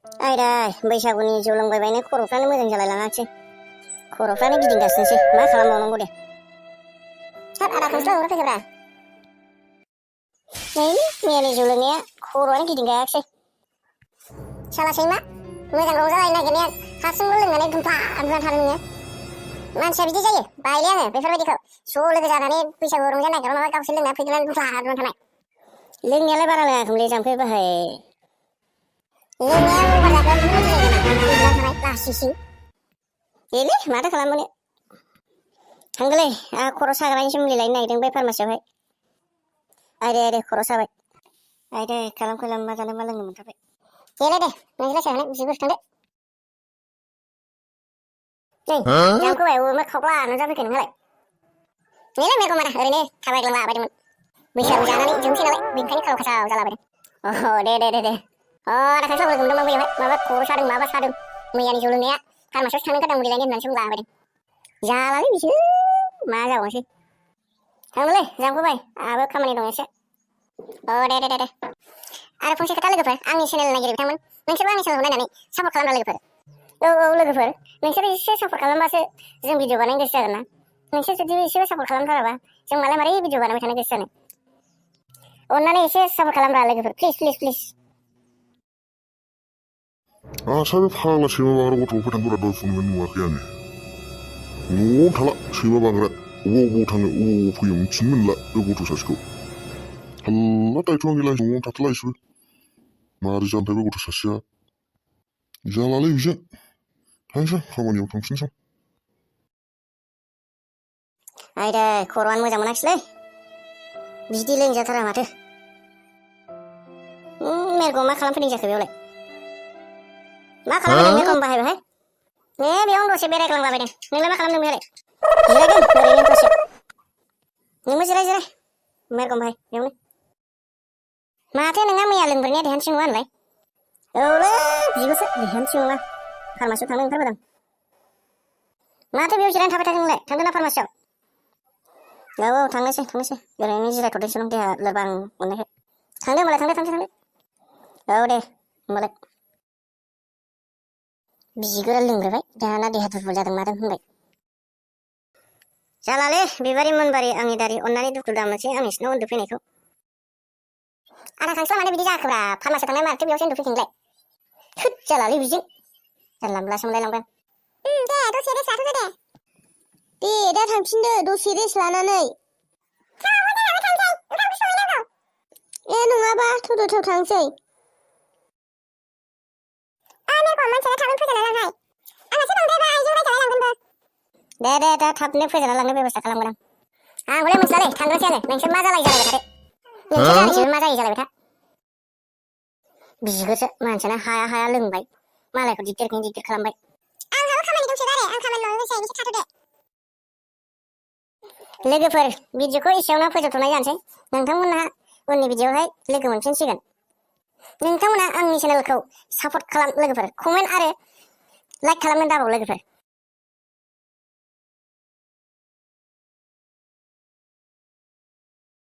आयदा बैसागुनि जौ लोंबायबायनो खर'फ्रानो मोजां जालायलाङासै। खर'फ्रानो गिदिंगासिनोसै मा खालामबावनांगौ दे। हाब आदा खनसेल' हरना फैखाब्रा। नै मैयानि जौ लोंनाया खर'आनो गिदिंगायाखिसै। साला सैमा मोजां रंजालायनो नागिरनाया हारसिंल' लोंनानै दुमफा दुमफा थादों नोङो। मानसिया बिदि जायो बायले आङो बेफोरबायदिखौ ज' लोगो जानानै बैसागु रंजानो नागिरबा माबा गावसोर लोंना फैगोन दुमफा दुमफा थानाय। लोंनायालाय बारा लोङाखैमोनलै जाम्फै बाहाय। लोंनाया अभार जाग्रा बेफोरबायदि जायो नामा उन्दुना थानाय लासिंसिं। देलै माथो खालामबावनो। थांगोलै आंहा खर' साग्रानिसो मुलि लायनो नागिरदों बे फार्मासियावहाय। आयदे खर' साबाय। आयदे खालाम मा जानो मा लोंनो मोनथारबाय। देलै दे नोंसोर लासै बिसिबो थांदो। नै जामखौ बाय अमा खावब्ला नुजाफैखो नोंहालाय। नैलै मेगन माना ओरैनो थाबायग्लांला बायदोंमोन। बैसागु जानानै जोबसै नालाय बेनिखायनो खाव खासाव जालाबायदों। दे आदा खायसे लोगो मोनदोंमोन बैयावहाय माबा खर' सादों माबा सादों मैयानि जौ लोंनाया फार्मासियावसो थांनो ओंखारदों मुलि लायनो होननानैसो बुंलाबायदों। जालालै बिसोर मा जाबावनोसै। थांदोलै जामखौबाय आंहाबो खामानि दं एसे। दे आरो फंसे खोथा लोगोफोर आंनि चेनेल नागिरो बिथांमोन नोंसोरबो आंनि चेनेलखौ नायनानै सापर्ट खालामना लोगोफोर। औ लोगोफोर नोंसोर एसे सापर्ट खालामबासो जों भिडिअ बानायनो गोसो जागोन ना। नोंसोर जुदि एसेबो सापर्ट खालामथाराबा जों मालाय मारै भिडिअ बानायबाय थानो गोसो जानो। अननानै एसे सापर्ट खालामब्रा लोगोफोर प्लिज। आसा बे फाग्ला सैमा बांग्रा गथ'खौ फोथांग्रा दल फुननो नुवाखै आङो। न'आवनो थाला सैमा बांग्रा अबाव थाङो अबाव फैयो मिथिनो मोनला बे गथ' सासेखौ। हाल्ला दायथ'आनो गैला न'आवनो थाथ'ला एसेबो। मारै जामथाय बे गथ' सासेया। जालालै बिजों थांसै खामानियाव थांफिनसै। आयदा खर'आनो मोजां मोनाखिसैलै बिदि लोंजाथारा माथो। मेरग'आ मा खालामफैदों जाखो बेयावलाय। मा खालामफैदों मेरग'आ बाहायबाय। बेयावनो दसे बेरायग्लांलाबायदों नोंलाय मा खालामदों बेहाय। जिरायदों ओरैनो दसे। नोंबो जिराय मेरग'आ बाहाय बेयावनो। माथो नोंहा मैया लोंग्रोनाया देहानथिं नङा होनलाय। औलै बिबोसो देहानथिं नङा फार्मासियाव थांनो ओंखारबोदों। माथो बेयाव जिरायनानै थाबाय थादों नोंलाय थांदों ना फार्मासियाव। औ थांनोसै ओरैनो जिरायथ'दोंसो नों देहा लोरबां मोननायखाय। थांदो होनबालाय थांदो। औ दे होनबालाय। बिगुरा लोंग्रोबाय दाना देहा दुरबल जादों मादों होनबाय। जालालै बिबारि मोनबारि आंनि दारि अननानै दुखु दामोनसै आं नोंसिनाव उन्दुफैनायखौ। आदा खांस्ला मानो बिदि जाखोब्रा फार्मासियाव थांनाय माथो बेयावसो उन्दुफैखो थोद जालालै बिजों जानला मोनला सोंलायलांबाय आं। दे दसे रेस्ट लाथ'दो दे दा थांफिनदो दसे रेस्ट लानानै। नङाबा थौ थांसै। दे दा थाबनो फोजोबना लांनो बेब'स्था खालामगोन आं। आं हले मिथिलालै थांग्रोसै आङो नोंसोर मा जालायबाय थादो। नोंसोर जानायसो मा जालायबाय था। बिगुरसो मानसियानो हाया लोंबाय मालायखौ दिगदार खालामबाय। आंहाबो खामानि दंसो गारो आं खामानि मावनो गोसो एसे थाथ'दो। लोगोफोर भिडिअखौ एसेयावनो फोजोबथ'नाय जानोसै। नोंथांमोनहा उननि भिडिअआवहाय लोगो मोनफिनसिगोन। नोंथांमोना आंनि चेनेलखौ सापर्ट खालाम लोगोफोर कमेन्ट आरो लाइक खालामनो दाबाव लोगोफोर।